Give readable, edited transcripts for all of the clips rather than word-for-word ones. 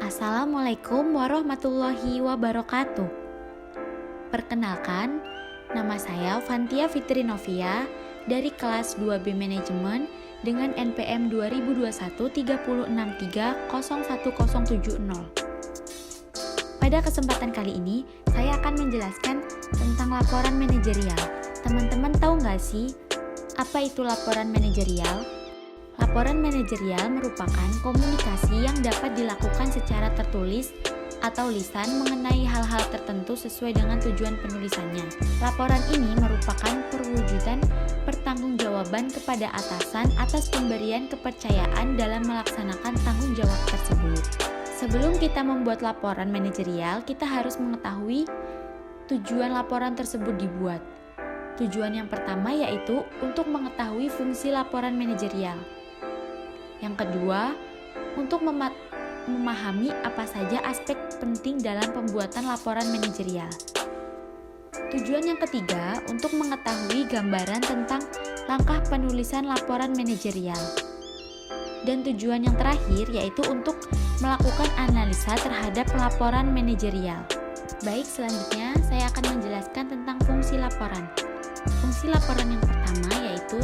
Assalamualaikum warahmatullahi wabarakatuh. Perkenalkan, nama saya Vantia Fitri Novia dari kelas 2B Manajemen dengan NPM 2021-363-01070. Pada kesempatan kali ini, saya akan menjelaskan tentang laporan manajerial. Teman-teman tahu nggak sih, apa itu laporan manajerial? Laporan manajerial merupakan komunikasi yang dapat dilakukan secara tertulis atau lisan mengenai hal-hal tertentu sesuai dengan tujuan penulisannya. Laporan ini merupakan perwujudan pertanggungjawaban kepada atasan atas pemberian kepercayaan dalam melaksanakan tanggung jawab tersebut. Sebelum kita membuat laporan manajerial, kita harus mengetahui tujuan laporan tersebut dibuat. Tujuan yang pertama yaitu untuk mengetahui fungsi laporan manajerial. Yang kedua, untuk memahami apa saja aspek penting dalam pembuatan laporan manajerial. Tujuan yang ketiga, untuk mengetahui gambaran tentang langkah penulisan laporan manajerial. Dan tujuan yang terakhir yaitu untuk melakukan analisa terhadap laporan manajerial. Baik, selanjutnya saya akan menjelaskan tentang fungsi laporan. Fungsi laporan yang pertama yaitu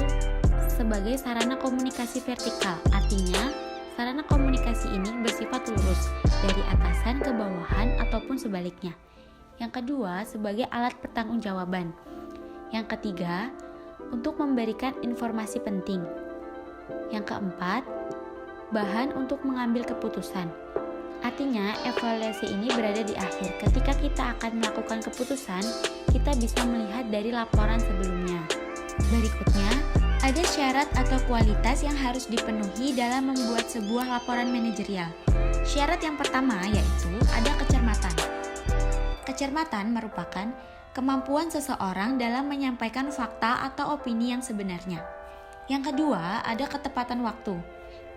sebagai sarana komunikasi vertikal, artinya sarana komunikasi ini bersifat lurus dari atasan ke bawahan ataupun sebaliknya. Yang kedua, sebagai alat pertanggungjawaban. Yang ketiga, untuk memberikan informasi penting. Yang keempat, bahan untuk mengambil keputusan. Artinya, evaluasi ini berada di akhir. Ketika kita akan melakukan keputusan, kita bisa melihat dari laporan sebelumnya. Berikutnya, ada syarat atau kualitas yang harus dipenuhi dalam membuat sebuah laporan manajerial. Syarat yang pertama yaitu ada kecermatan. Kecermatan merupakan kemampuan seseorang dalam menyampaikan fakta atau opini yang sebenarnya. Yang kedua, ada ketepatan waktu.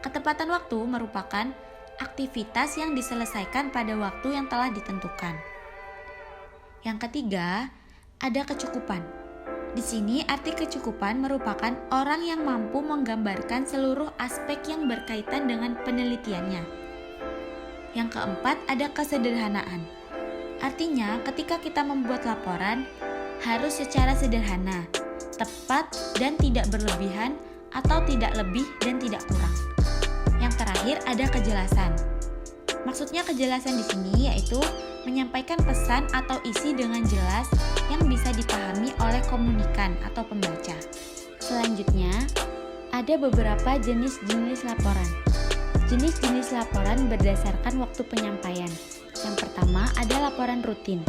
Ketepatan waktu merupakan aktivitas yang diselesaikan pada waktu yang telah ditentukan. Yang ketiga, ada kecukupan. Di sini arti kecukupan merupakan orang yang mampu menggambarkan seluruh aspek yang berkaitan dengan penelitiannya. Yang keempat, ada kesederhanaan. Artinya, ketika kita membuat laporan, harus secara sederhana, tepat dan tidak berlebihan atau tidak lebih dan tidak kurang. Yang terakhir, ada kejelasan. Maksudnya kejelasan di sini yaitu menyampaikan pesan atau isi dengan jelas yang bisa dipahami oleh komunikan atau pembaca. Selanjutnya, ada beberapa jenis-jenis laporan. Jenis-jenis laporan berdasarkan waktu penyampaian. Yang pertama, ada laporan rutin.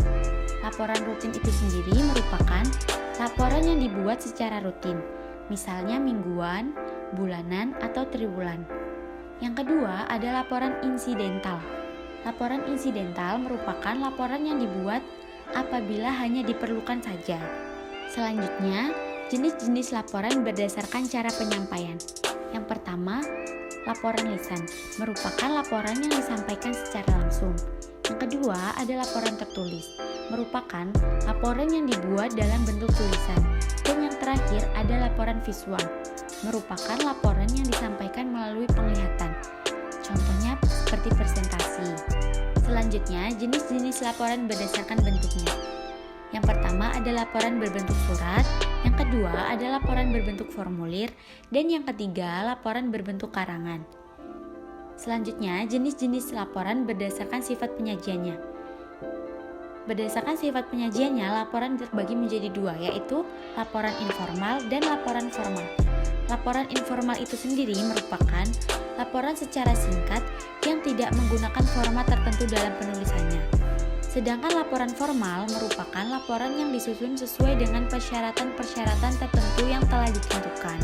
Laporan rutin itu sendiri merupakan laporan yang dibuat secara rutin, misalnya mingguan, bulanan, atau triwulan. Yang kedua, ada laporan insidental. Laporan insidental merupakan laporan yang dibuat apabila hanya diperlukan saja. Selanjutnya, jenis-jenis laporan berdasarkan cara penyampaian. Yang pertama, laporan lisan, merupakan laporan yang disampaikan secara langsung. Yang kedua, ada laporan tertulis, merupakan laporan yang dibuat dalam bentuk tulisan. Dan yang terakhir, ada laporan visual, merupakan laporan yang disampaikan melalui penglihatan. Contohnya seperti presentasi. Selanjutnya, jenis-jenis laporan berdasarkan bentuknya. Yang pertama ada laporan berbentuk surat, yang kedua ada laporan berbentuk formulir, dan yang ketiga laporan berbentuk karangan. Selanjutnya, jenis-jenis laporan berdasarkan sifat penyajiannya. Berdasarkan sifat penyajiannya, laporan terbagi menjadi dua, yaitu laporan informal dan laporan formal. Laporan informal itu sendiri merupakan laporan secara singkat yang tidak menggunakan format tertentu dalam penulisannya. Sedangkan laporan formal merupakan laporan yang disusun sesuai dengan persyaratan-persyaratan tertentu yang telah ditentukan.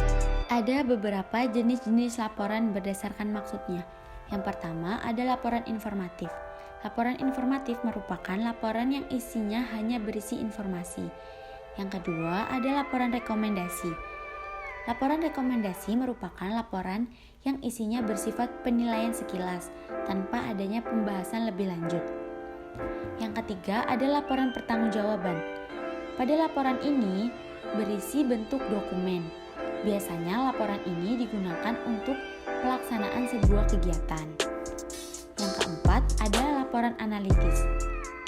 Ada beberapa jenis-jenis laporan berdasarkan maksudnya. Yang pertama ada laporan informatif. Laporan informatif merupakan laporan yang isinya hanya berisi informasi. Yang kedua ada laporan rekomendasi. Laporan rekomendasi merupakan laporan yang isinya bersifat penilaian sekilas tanpa adanya pembahasan lebih lanjut. Yang ketiga ada laporan pertanggungjawaban. Pada laporan ini berisi bentuk dokumen. Biasanya laporan ini digunakan untuk pelaksanaan sebuah kegiatan. Yang keempat laporan analitis.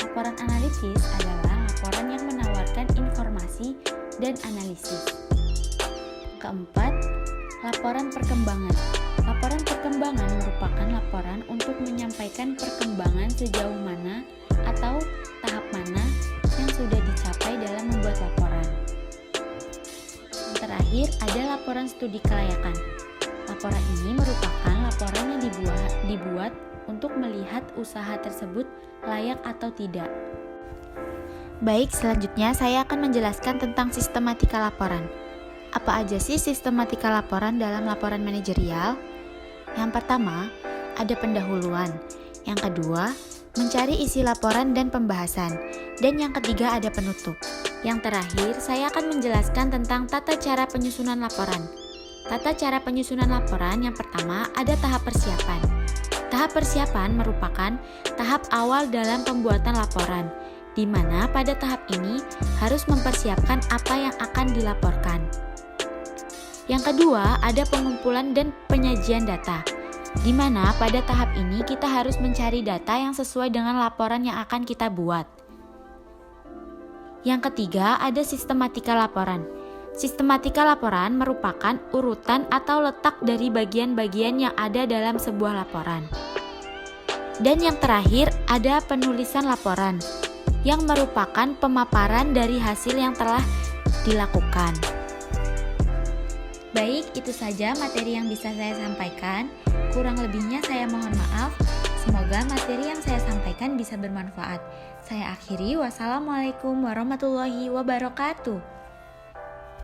Laporan analitis adalah laporan yang menawarkan informasi dan analisis. Keempat, laporan perkembangan. Laporan perkembangan merupakan laporan untuk menyampaikan perkembangan sejauh mana atau tahap mana yang sudah dicapai dalam membuat laporan. Yang terakhir, ada laporan studi kelayakan. Laporan ini merupakan laporan yang dibuat untuk melihat usaha tersebut layak atau tidak. Baik, selanjutnya saya akan menjelaskan tentang sistematika laporan. Apa aja sih sistematika laporan dalam laporan manajerial? Yang pertama, ada pendahuluan. Yang kedua, mencari isi laporan dan pembahasan. Dan yang ketiga, ada penutup. Yang terakhir, saya akan menjelaskan tentang tata cara penyusunan laporan. Tata cara penyusunan laporan yang pertama ada tahap persiapan. Tahap persiapan merupakan tahap awal dalam pembuatan laporan, di mana pada tahap ini harus mempersiapkan apa yang akan dilaporkan. Yang kedua, ada pengumpulan dan penyajian data, di mana pada tahap ini kita harus mencari data yang sesuai dengan laporan yang akan kita buat. Yang ketiga, ada sistematika laporan. Sistematika laporan merupakan urutan atau letak dari bagian-bagian yang ada dalam sebuah laporan. Dan yang terakhir, ada penulisan laporan, yang merupakan pemaparan dari hasil yang telah dilakukan. Baik, itu saja materi yang bisa saya sampaikan. Kurang lebihnya saya mohon maaf. Semoga materi yang saya sampaikan bisa bermanfaat. Saya akhiri, wassalamualaikum warahmatullahi wabarakatuh.